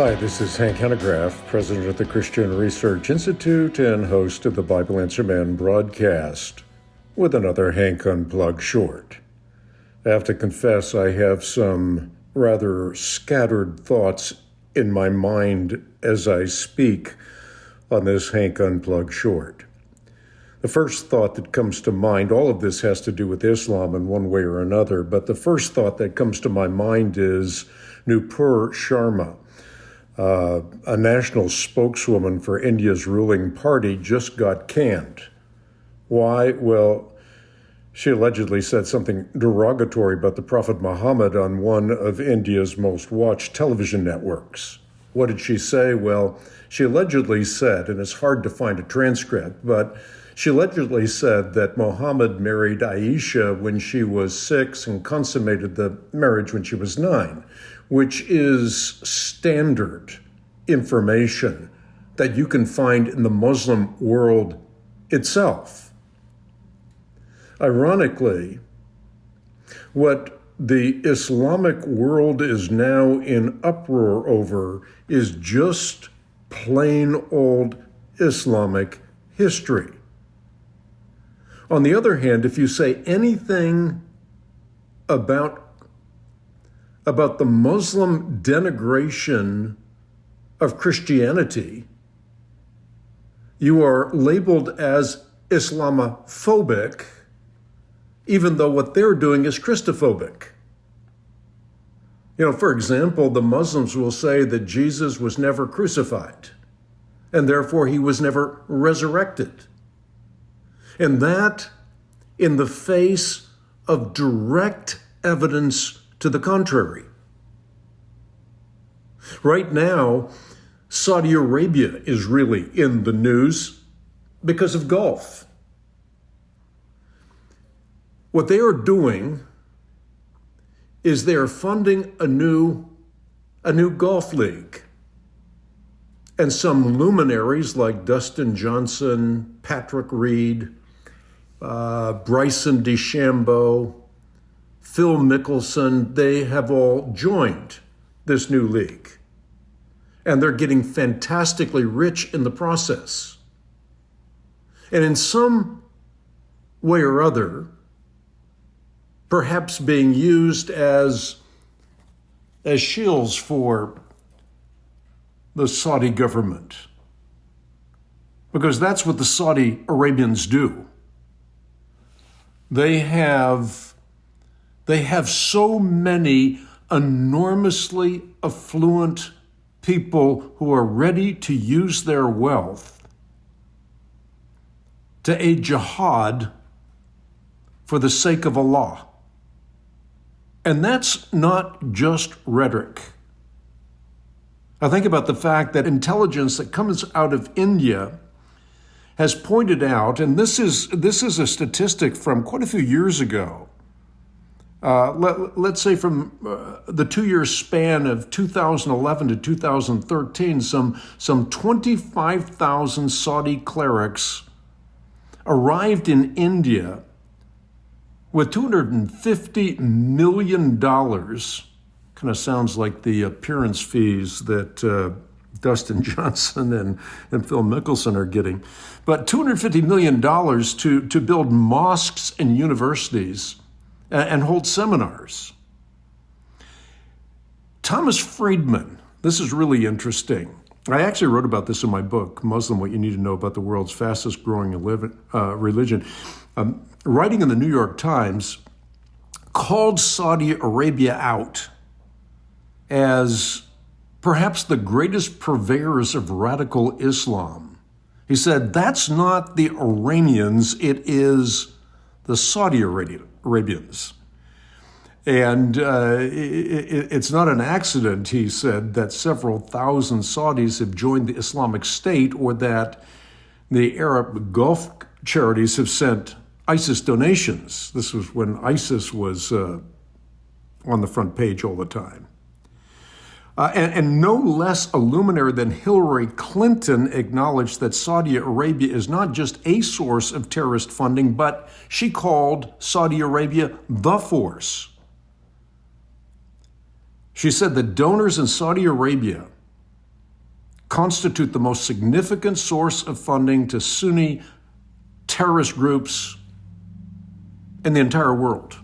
Hi, this is Hank Hanegraaff, president of the Christian Research Institute and host of the Bible Answer Man broadcast, with another Hank Unplugged short. I have to confess I have some rather scattered thoughts in my mind as I speak on this Hank Unplugged short. The first thought that comes to mind, all of this has to do with Islam in one way or another, but the first thought that comes to my mind is 𝘉𝘠𝘯𝘏 Sharma, a national spokeswoman for India's ruling party, just got canned. Why? Well, she allegedly said something derogatory about the Prophet Muhammad on one of India's most watched television networks. What did she say? Well, she allegedly said, and it's hard to find a transcript, but she allegedly said that Muhammad married Aisha when she was 6 and consummated the marriage when she was 9, which is standard information that you can find in the Muslim world itself. Ironically, what the Islamic world is now in uproar over is just plain old Islamic history. On the other hand, if you say anything about the Muslim denigration of Christianity, you are labeled as Islamophobic, even though what they're doing is Christophobic. For example, the Muslims will say that Jesus was never crucified, and therefore he was never resurrected. And that in the face of direct evidence to the contrary. Right now, Saudi Arabia is really in the news because of golf. What they are doing is they are funding a new golf league. And some luminaries like Dustin Johnson, Patrick Reed, Bryson DeChambeau, Phil Mickelson, they have all joined this new league. And they're getting fantastically rich in the process. And in some way or other, perhaps being used as shills for the Saudi government. Because that's what the Saudi Arabians do. They have so many enormously affluent people who are ready to use their wealth to aid jihad for the sake of Allah. And that's not just rhetoric. I think about the fact that intelligence that comes out of India has pointed out, and this is a statistic from quite a few years ago, let's say from the 2-year span of 2011 to 2013, some 25,000 Saudi clerics arrived in India with $250 million. Kind of sounds like the appearance fees that Dustin Johnson and Phil Mickelson are getting. But $250 million to build mosques and universities and hold seminars. Thomas Friedman, this is really interesting. I actually wrote about this in my book, Muslim, What You Need to Know About the World's Fastest Growing Religion. Writing in the New York Times, called Saudi Arabia out as perhaps the greatest purveyors of radical Islam. He said, that's not the Iranians, it is the Saudi Arabians. And it's not an accident, he said, that several thousand Saudis have joined the Islamic State, or that the Arab Gulf charities have sent ISIS donations. This was when ISIS was on the front page all the time. And no less a luminary than Hillary Clinton acknowledged that Saudi Arabia is not just a source of terrorist funding, but she called Saudi Arabia the force. She said that donors in Saudi Arabia constitute the most significant source of funding to Sunni terrorist groups in the entire world.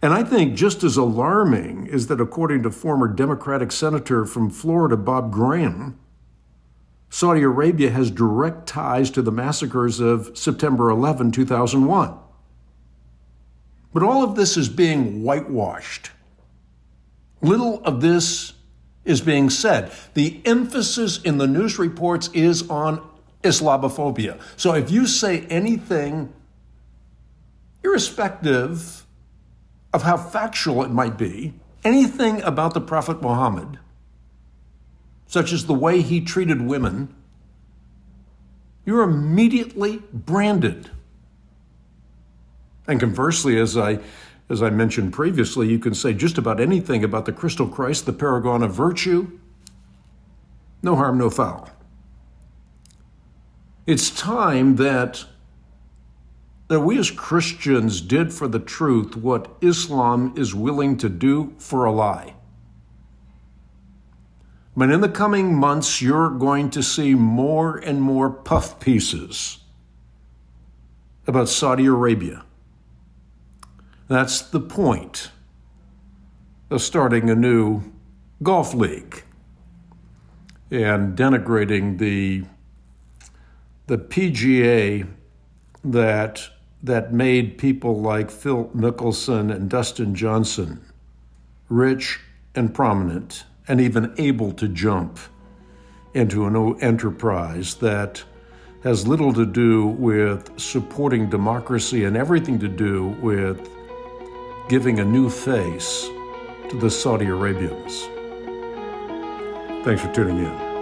And I think just as alarming is that, according to former Democratic Senator from Florida, Bob Graham, Saudi Arabia has direct ties to the massacres of September 11, 2001. But all of this is being whitewashed. Little of this is being said. The emphasis in the news reports is on Islamophobia. So if you say anything, irrespective of how factual it might be, anything about the Prophet Muhammad, such as the way he treated women, you're immediately branded. And conversely, as I mentioned previously, you can say just about anything about the crystal Christ, the paragon of virtue. No harm, no foul. It's time that we as Christians did for the truth what Islam is willing to do for a lie. But in the coming months, you're going to see more and more puff pieces about Saudi Arabia. That's the point of starting a new golf league and denigrating the PGA that made people like Phil Mickelson and Dustin Johnson rich and prominent and even able to jump into a new enterprise that has little to do with supporting democracy and everything to do with giving a new face to the Saudi Arabians. Thanks for tuning in.